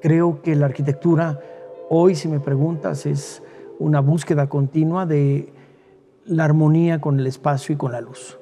Creo que la arquitectura hoy, si me preguntas, es una búsqueda continua de la armonía con el espacio y con la luz.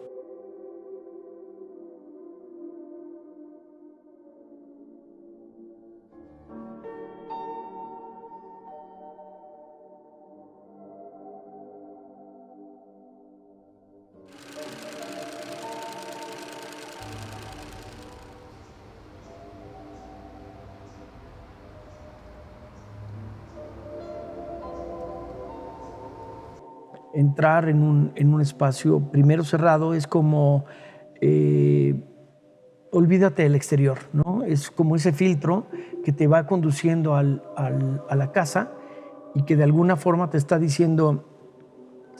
Entrar en un espacio primero cerrado es como olvídate del exterior, ¿no? Es como ese filtro que te va conduciendo a la casa y que de alguna forma te está diciendo,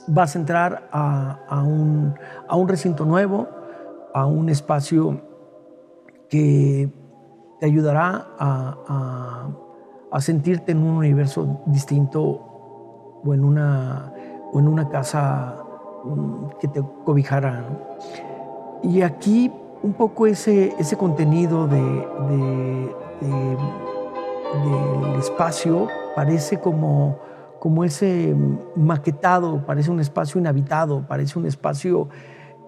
vas a entrar a un recinto nuevo, a un espacio que te ayudará a sentirte en un universo distinto o en una casa que te cobijara, ¿no? Y aquí un poco ese contenido del espacio parece como ese maquetado, parece un espacio inhabitado, parece un espacio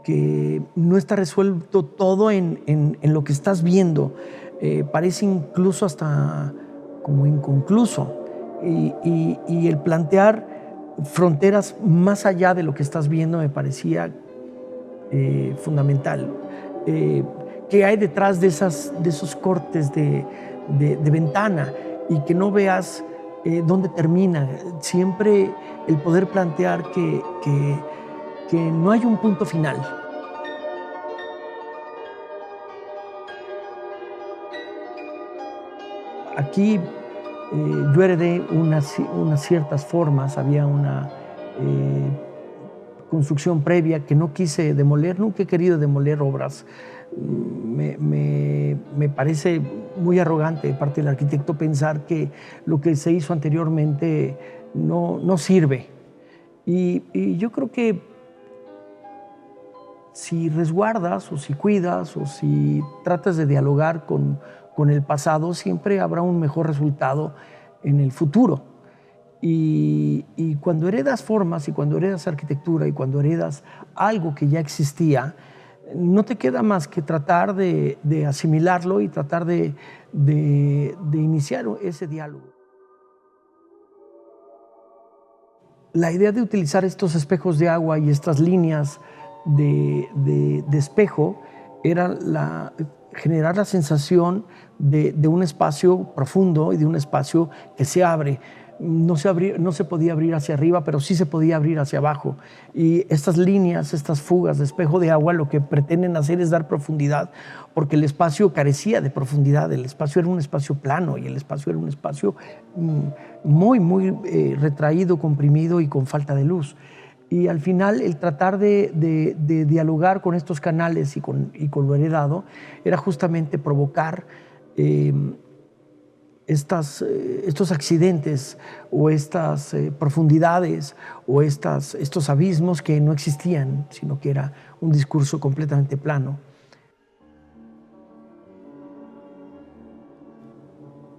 que no está resuelto todo en lo que estás viendo. Parece incluso hasta como inconcluso. Y el plantear fronteras más allá de lo que estás viendo me parecía fundamental. Eh, ¿Qué hay detrás de esos cortes de ventana? Y que no veas dónde termina. Siempre el poder plantear que no hay un punto final. Aquí yo heredé unas ciertas formas, había una construcción previa que no quise demoler, nunca he querido demoler obras. Me parece muy arrogante de parte del arquitecto pensar que lo que se hizo anteriormente no sirve. Y yo creo que si resguardas o si cuidas o si tratas de dialogar con el pasado, siempre habrá un mejor resultado en el futuro. Y cuando heredas formas y cuando heredas arquitectura y cuando heredas algo que ya existía, no te queda más que tratar de asimilarlo y tratar de iniciar ese diálogo. La idea de utilizar estos espejos de agua y estas líneas de espejo era generar la sensación de un espacio profundo y de un espacio que se abre. No se podía abrir hacia arriba, pero sí se podía abrir hacia abajo. Y estas líneas, estas fugas de espejo de agua, lo que pretenden hacer es dar profundidad, porque el espacio carecía de profundidad. El espacio era un espacio plano y el espacio era un espacio muy retraído, comprimido y con falta de luz. Y al final el tratar de dialogar con estos canales y con lo heredado era justamente provocar estos accidentes o estas profundidades o estos abismos que no existían, sino que era un discurso completamente plano.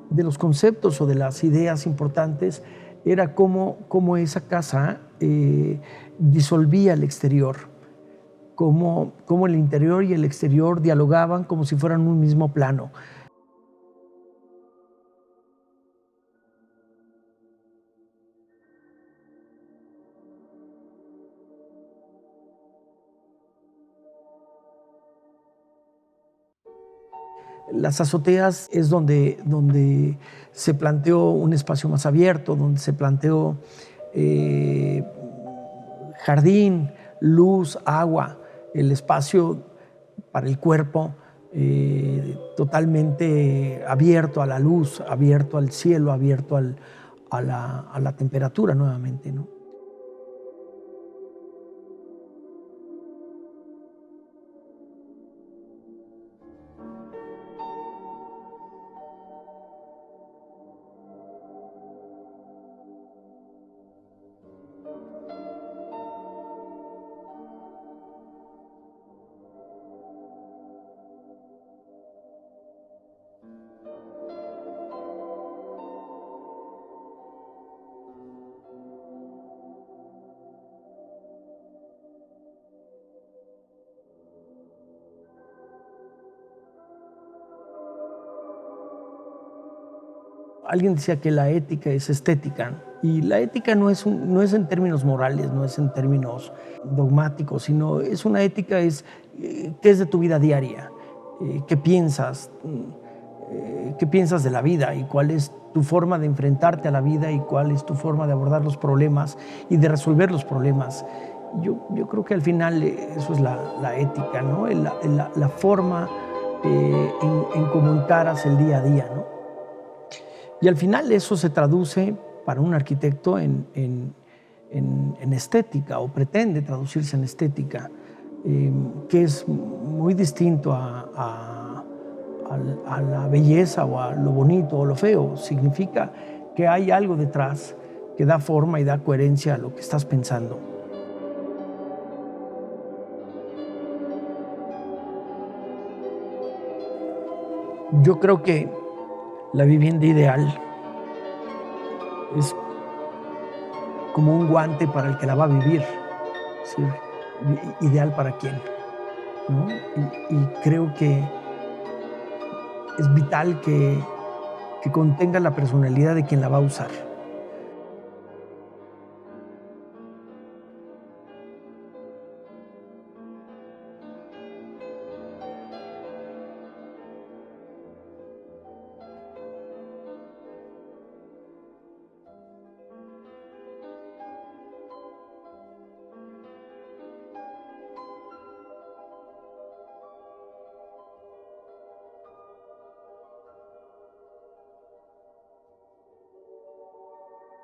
De los conceptos o de las ideas importantes era cómo esa casa disolvía el exterior, cómo el interior y el exterior dialogaban como si fueran un mismo plano. Las azoteas es donde se planteó un espacio más abierto, donde se planteó eh, jardín, luz, agua, el espacio para el cuerpo totalmente abierto a la luz, abierto al cielo, abierto a la temperatura nuevamente, ¿no? alguien decía que la ética es estética, y la ética no es en términos morales, no es en términos dogmáticos, sino es una ética, qué es de tu vida diaria, qué piensas de la vida y cuál es tu forma de enfrentarte a la vida y cuál es tu forma de abordar los problemas y de resolver los problemas. Yo creo que al final eso es la ética, ¿no? La forma en cómo encaras el día a día, ¿no? Y al final eso se traduce para un arquitecto en estética, o pretende traducirse en estética, que es muy distinto a la belleza o a lo bonito o lo feo. Significa que hay algo detrás que da forma y da coherencia a lo que estás pensando. Yo creo que la vivienda ideal es como un guante para el que la va a vivir. Es decir, ideal para quién, ¿no? Y creo que es vital que contenga la personalidad de quien la va a usar.